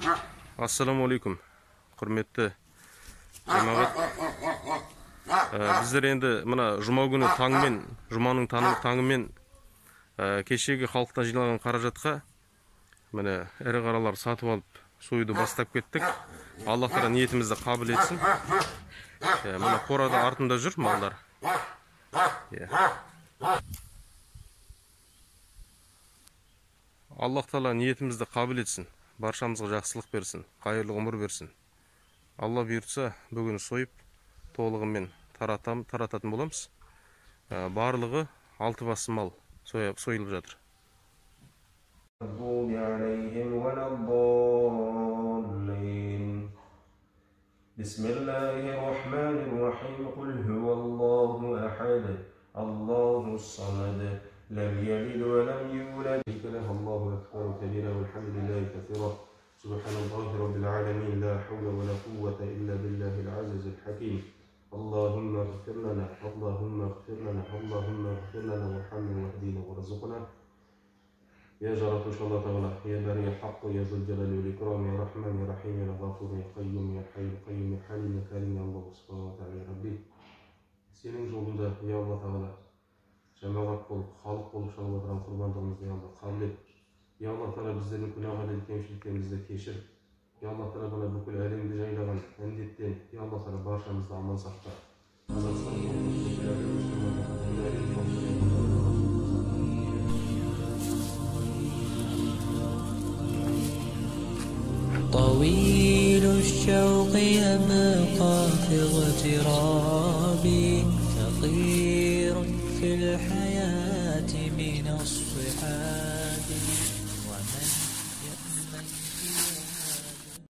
Assalamu alaikum. Құрметті жамағат. Біздер енді мына жұма күні таңмен, жұманың таңымен кешегі халықта жиналған қаражатқа міне ірі қаралар сатып алып союды бастап кеттік. Алла Тағала ниетімізді қабыл етсін. Мына қорада артында жүр малдар. Алла Тағала ниетімізді қабыл етсін. Баршамызға жақсылық берсін, қайырлы ғұмыр берсін. Алла бұйыртса, бүгін сойып, толығымен тарататын боламыз. Барлығы 6 басы мал сойылып жатыр. Бисмиллахир-рахманир-рахим. Кул хуваллаху ахад. Аллахус самад. لم يلد ولم يولد له الله أكبر كبيرا والحمد لله كثيرا سبحان الله رب العالمين لا حول ولا قوة إلا بالله العزيز الحكيم اللهم اغفر لنا اللهم اغفر لنا اللهم اغفر لنا وارحمنا واهدنا وارزقنا يا جارة إن شاء الله تعالى يا باري الحق يا ذو الجلال والإكرام يا رحمن يا رحيم يا غفور يا قيوم يا حي يا قيوم يا حليم يا كريم يا الله سبحانه وتعالى يا ربي سينين جولunda يا الله تعالى Cemaat болып, халық болып шалып отырған құрбандығымызды Алла қабыл ет. Я Алла Тағала біздердің күнәға да кемшіліктерімізді кешір. Я Алла Тағала бүкіл әлемді жайлаған індеттен, Я Алла Тағала баршамызды аман сақта. طويل الشوق يبقى في اغترابي كطير في الحياة من الصحاب ومن يأمن